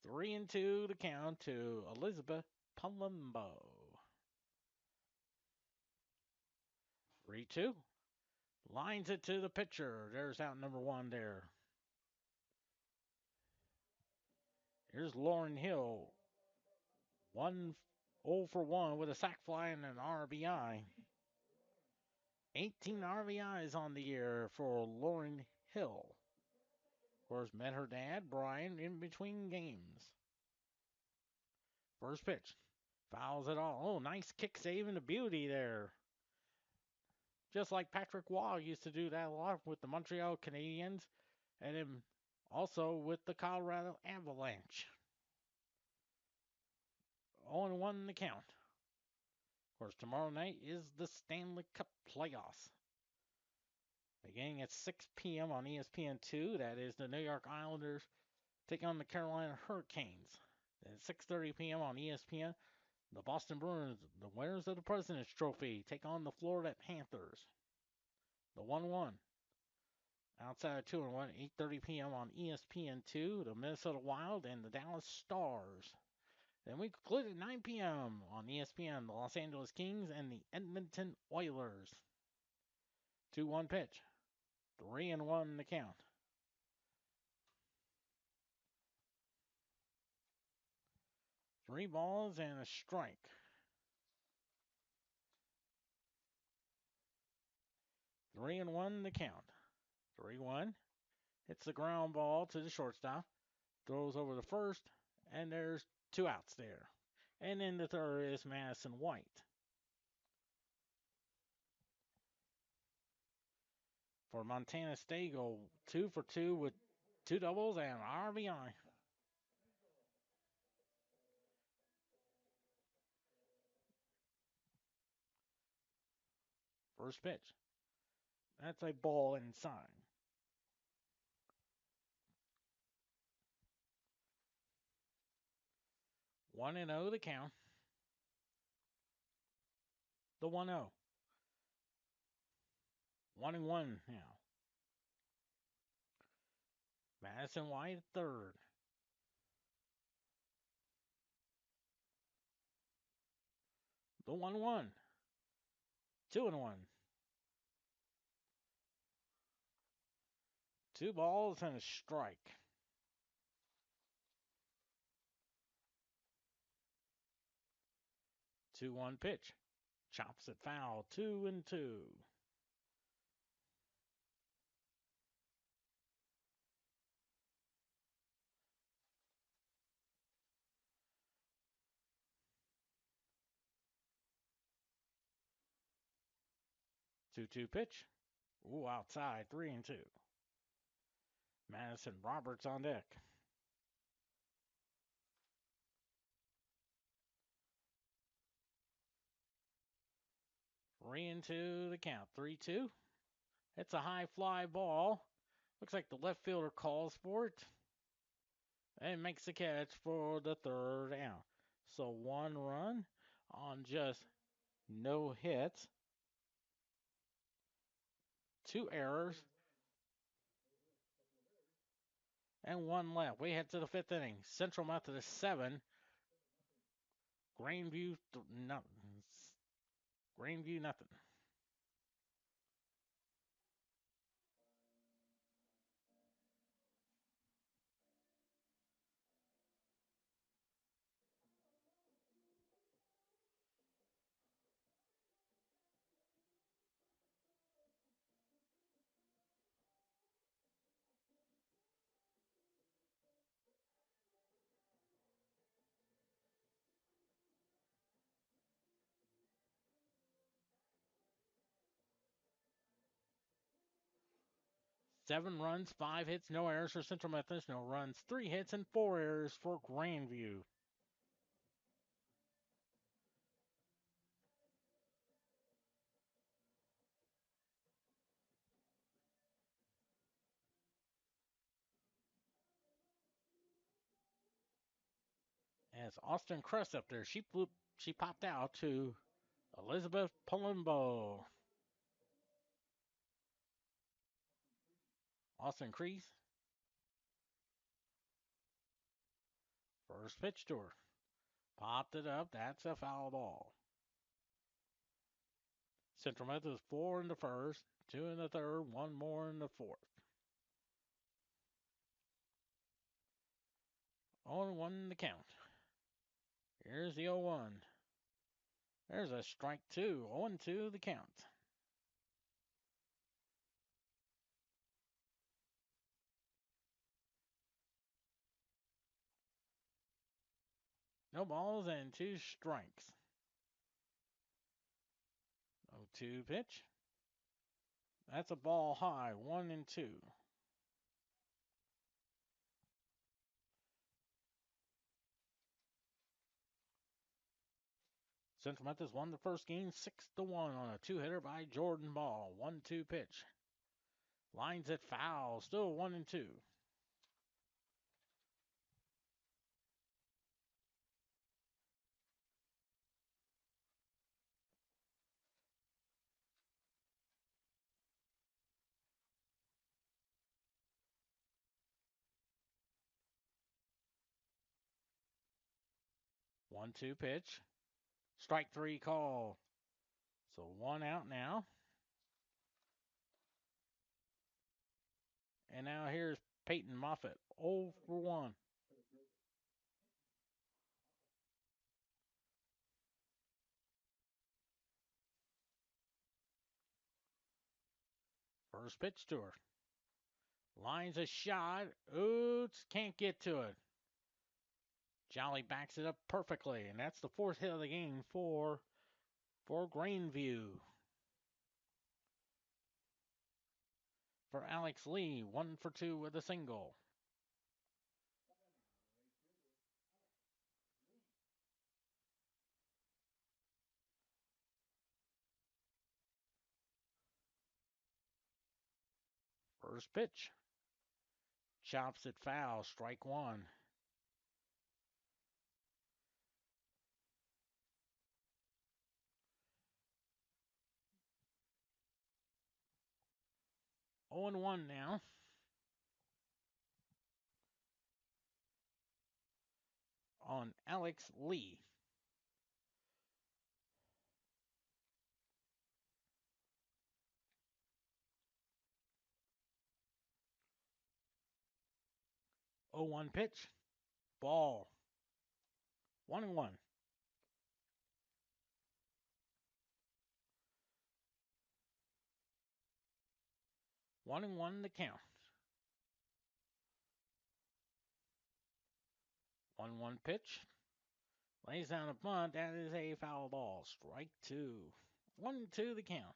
3-2 the count to Elizabeth Palumbo. 3-2. Lines it to the pitcher. There's out number one there. Here's Lauren Hill. 0 for 1 with a sac fly and an RBI. 18 RBIs on the year for Lauren Hill. Of course, met her dad, Brian, in between games. First pitch. Fouls it all. Oh, nice kick save and a beauty there. Just like Patrick Waugh used to do that a lot with the Montreal Canadiens and then also with the Colorado Avalanche. 0-1 the count. Of course, tomorrow night is the Stanley Cup playoffs. Beginning at 6 p.m. on ESPN2, that is the New York Islanders take on the Carolina Hurricanes. At 6:30 p.m. on ESPN, the Boston Bruins, the winners of the President's Trophy, take on the Florida Panthers. The 1-1. Outside of 2-1, 8:30 p.m. on ESPN2, the Minnesota Wild and the Dallas Stars. Then we conclude at 9 p.m. on ESPN, the Los Angeles Kings and the Edmonton Oilers. 2-1 pitch. 3-1 the count. Three balls and a strike. 3-1 the count. 3-1. Hits the ground ball to the shortstop. Throws over the first, and there's 2 outs there. And in the third is Madison White. For Montana State, go 2 for 2 with 2 doubles and RBI. First pitch. That's a ball inside. 1-0 the count. The 1-0. 1-1 now. Madison White at third. The 1-1. 2-1. 2 balls and a strike. 2-1 pitch. Chops it foul. 2-2. Two pitch. Ooh, outside. 3-2. Madison Roberts on deck. Three and two the count. 3-2. It's a high fly ball. Looks like the left fielder calls for it and makes the catch for the third out. So 1 run on just no hits. 2 errors and 1 left. We head to the 5th inning. Central Methodist 7. Grandview nothing. Grandview nothing. Seven runs, 5 hits, no errors for Central Methodist. No runs, 3 hits, and 4 errors for Grandview. As Austin Crest up there, she popped out to Elizabeth Palumbo. Austin Crease. First pitch to her. Popped it up. That's a foul ball. Central Methodist 4 in the first, 2 in the third, 1 more in the fourth. 0-1 the count. Here's the 0-1. There's a strike 2. 0-2 the count. No balls and 2 strikes. 0-2 pitch. That's a ball high. 1-2. Central Methodist won the first game 6-1 on a 2-hitter by Jordan Ball. 1-2 pitch. Lines it foul. Still 1-2. One-two pitch. Strike 3 call. So 1 out now. And now here's Peyton Moffitt. 0 for 1. First pitch to her. Lines a shot. Oots can't get to it. Jolly backs it up perfectly. And that's the 4th hit of the game for Grandview. For Alex Lee, 1 for 2 with a single. First pitch. Chops it foul. Strike one. Oh and 1 now. On Alex Lee. Oh 1 pitch. Ball. 1 and 1. 1 and 1 the count. 1-1 pitch. Lays down a bunt. That is a foul ball. Strike two. 1-2 the count.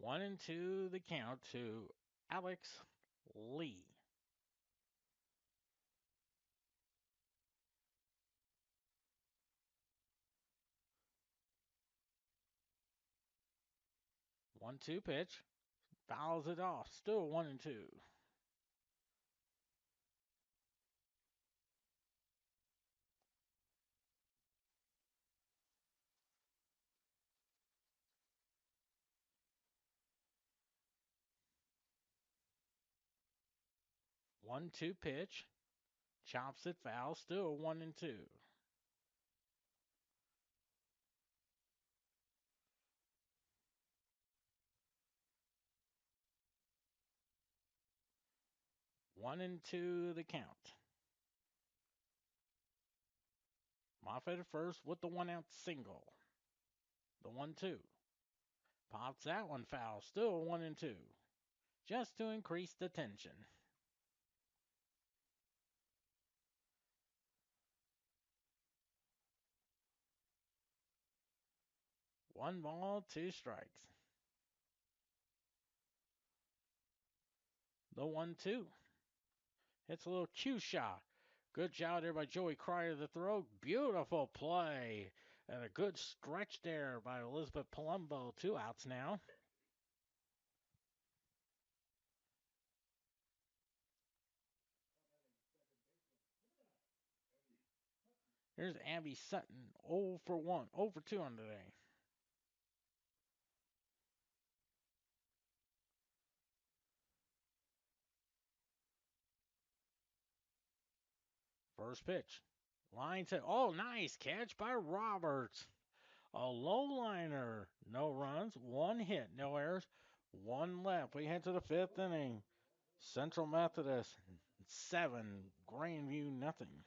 One and two the count to Alex Lee. One two pitch. Fouls it off. Still 1 and 2. 1-2 pitch. Chops it foul. Still 1 and 2. One and two the count. Moffitt at first with the 1-out single. The 1-2. Pops that one foul. Still 1 and 2. Just to increase the tension. 1 ball, 2 strikes. The 1-2. Hits a little cue shot. Good job there by Joey Cryer to throw. Beautiful play. And a good stretch there by Elizabeth Palumbo. 2 outs now. Here's Abby Sutton. 0 for 1. 0 for 2 on today. First pitch. Line to, oh, nice catch by Roberts. A low liner. No runs, 1 hit, no errors, 1 left. We head to the 5th inning. Central Methodist 7, Grandview nothing.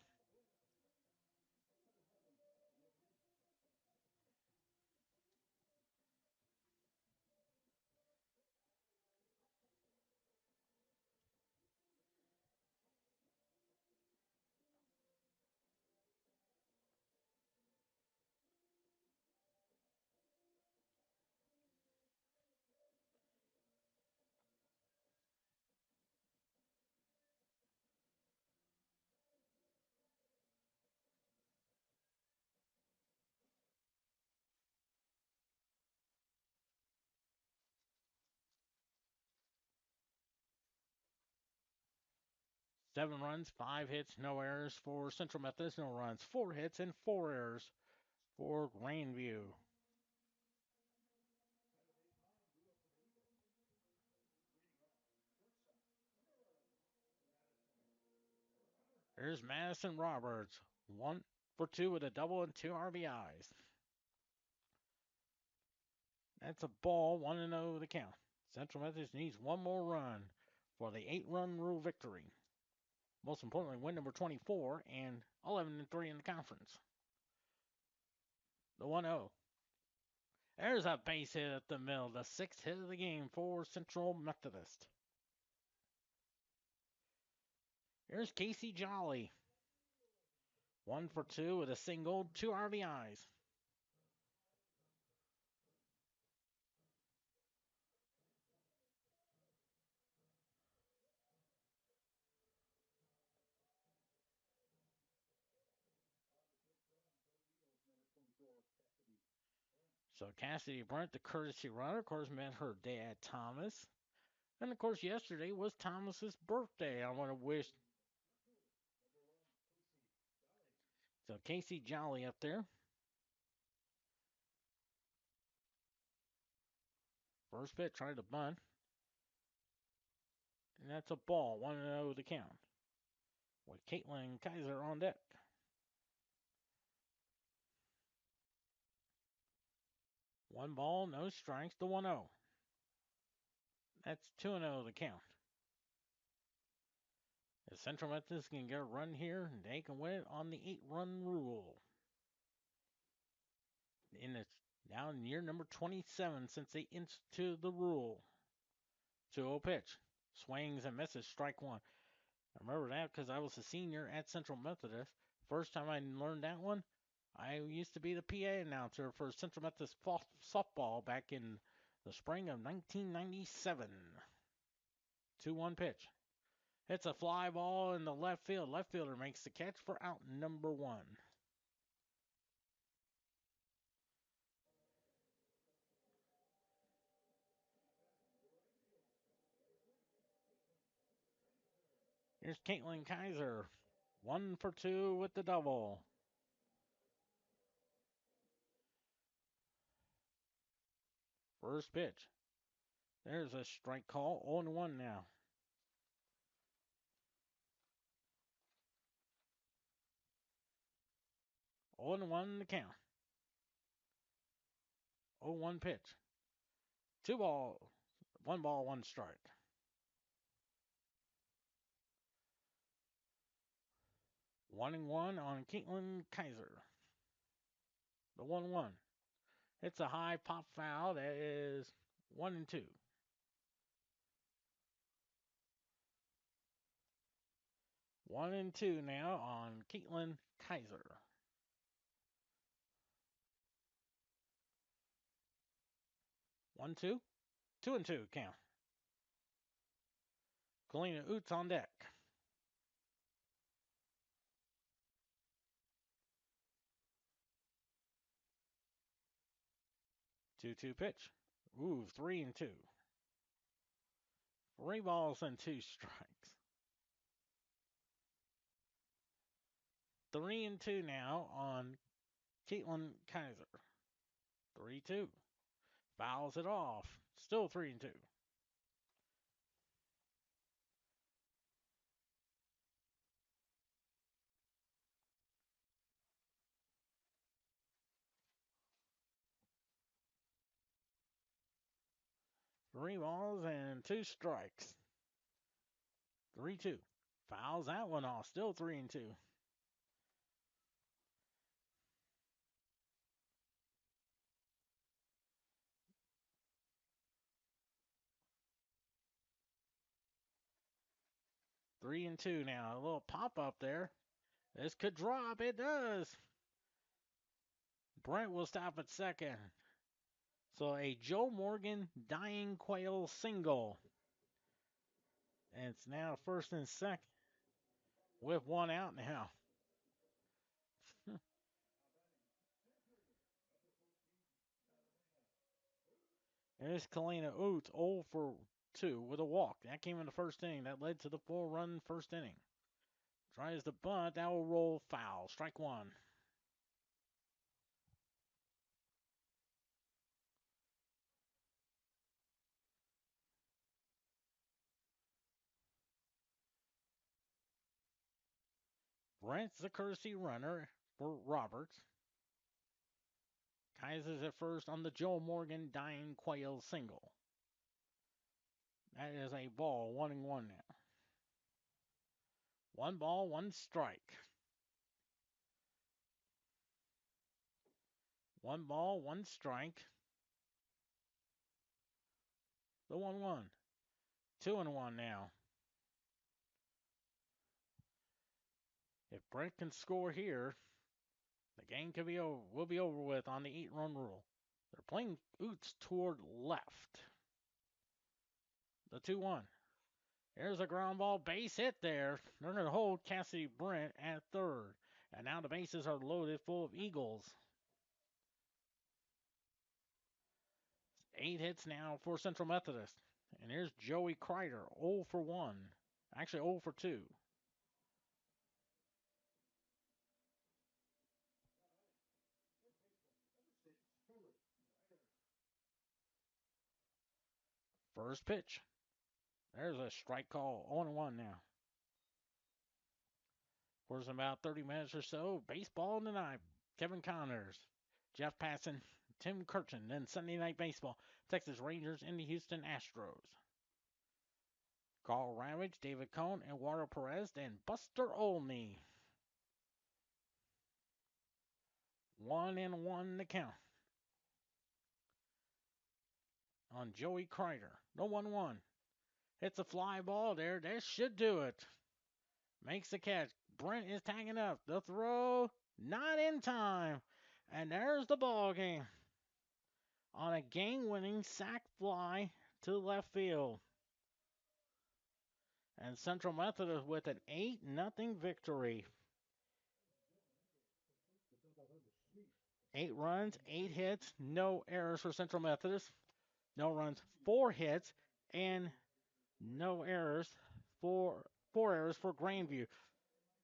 Seven runs, 5 hits, no errors for Central Methodist. No runs, 4 hits, and 4 errors for Grandview. Here's Madison Roberts. 1 for 2 with a double and 2 RBIs. That's a ball, 1-0 the count. Central Methodist needs 1 more run for the 8-run rule victory. Most importantly, win number 24 and 11-3 in the conference. The 1-0. There's a base hit at the middle, the 6th hit of the game for Central Methodist. Here's Casey Jolly. 1 for 2 with a single, 2 RBIs. So Cassidy Brent, the courtesy runner, of course, met her dad, Thomas. And, of course, yesterday was Thomas's birthday. I want to wish. So Casey Jolly up there. First pitch, tried to bunt. And that's a ball, 1-0 the count. With Caitlin Kaiser on deck. One ball, no strikes, the 1-0. That's 2-0 the count. If Central Methodist can get a run here, they can win it on the 8-run rule. It's now in year number 27 since they instituted the rule. 2-0 pitch. Swings and misses, strike one. I remember that because I was a senior at Central Methodist. First time I learned that one, I used to be the PA announcer for Central Methodist softball back in the spring of 1997. 2-1 pitch. It's a fly ball in the left field. Left fielder makes the catch for out number one. Here's Caitlin Kaiser. 1 for 2 with the double. First pitch. There's a strike call. 0-1 now. 0-1 the count. 0-1 pitch. 1 ball, 1 strike. 1-1 on Caitlin Kaiser. The 1-1. It's a high pop foul. That is 1-2. 1-2 now on Caitlin Kaiser. 1-2. 2-2 count. Kalina Oots on deck. Two pitch. Ooh, 3-2. 3 balls and 2 strikes. 3-2 now on Caitlin Kaiser. 3-2. Fouls it off. Still 3-2. Three balls and 2 strikes. 3-2. Fouls that one off. Still 3-2. Three and two now. A little pop up there. This could drop. It does. Brent will stop at second. So a Joe Morgan dying quail single. And it's now first and second with 1 out now. There's Kalina Oots 0 for 2 with a walk. That came in the first inning. That led to the 4-run first inning. Tries to bunt. That will roll foul. Strike one. Brent's the courtesy runner for Roberts. Kaiser's at first on the Joe Morgan dying quail single. That is a ball, 1-1 now. 1 ball, 1 strike. 1 ball, 1 strike. The 1-1. 2-1 now. If Brent can score here, the game will be over with on the 8-run rule. They're playing Oots toward left. The 2-1. There's a ground ball, base hit there. They're going to hold Cassidy Brent at third. And now the bases are loaded full of Eagles. 8 hits now for Central Methodist. And here's Joey Kreider, 0 for 1. Actually, 0 for 2. First pitch. There's a strike call. 0 1 now. For about 30 minutes or so, baseball tonight. Kevin Connors, Jeff Passan, Tim Kirchen. Then Sunday Night Baseball, Texas Rangers and the Houston Astros. Carl Ravage, David Cohn, Eduardo Perez, and Buster Olney. 1-1 the count on Joey Kreider. No 1-1. Hits a fly ball there. That should do it. Makes the catch. Brent is tagging up. The throw, not in time. And there's the ball game. On a game-winning sac fly to left field. And Central Methodist with an 8-0 victory. 8 runs, 8 hits, no errors for Central Methodist. No runs, 4 hits, and no errors for 4 errors for Grandview.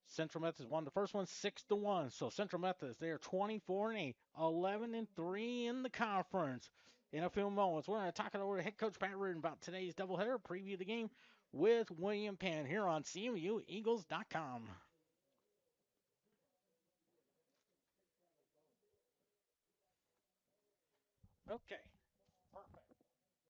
Central Methodist won the first one 6-1. So Central Methodist, they are 24-8, 11-3 in the conference. In a few moments, we're going to talk it over to head coach Pat Reardon about today's doubleheader, preview the game with William Penn here on CMUEagles.com. Okay.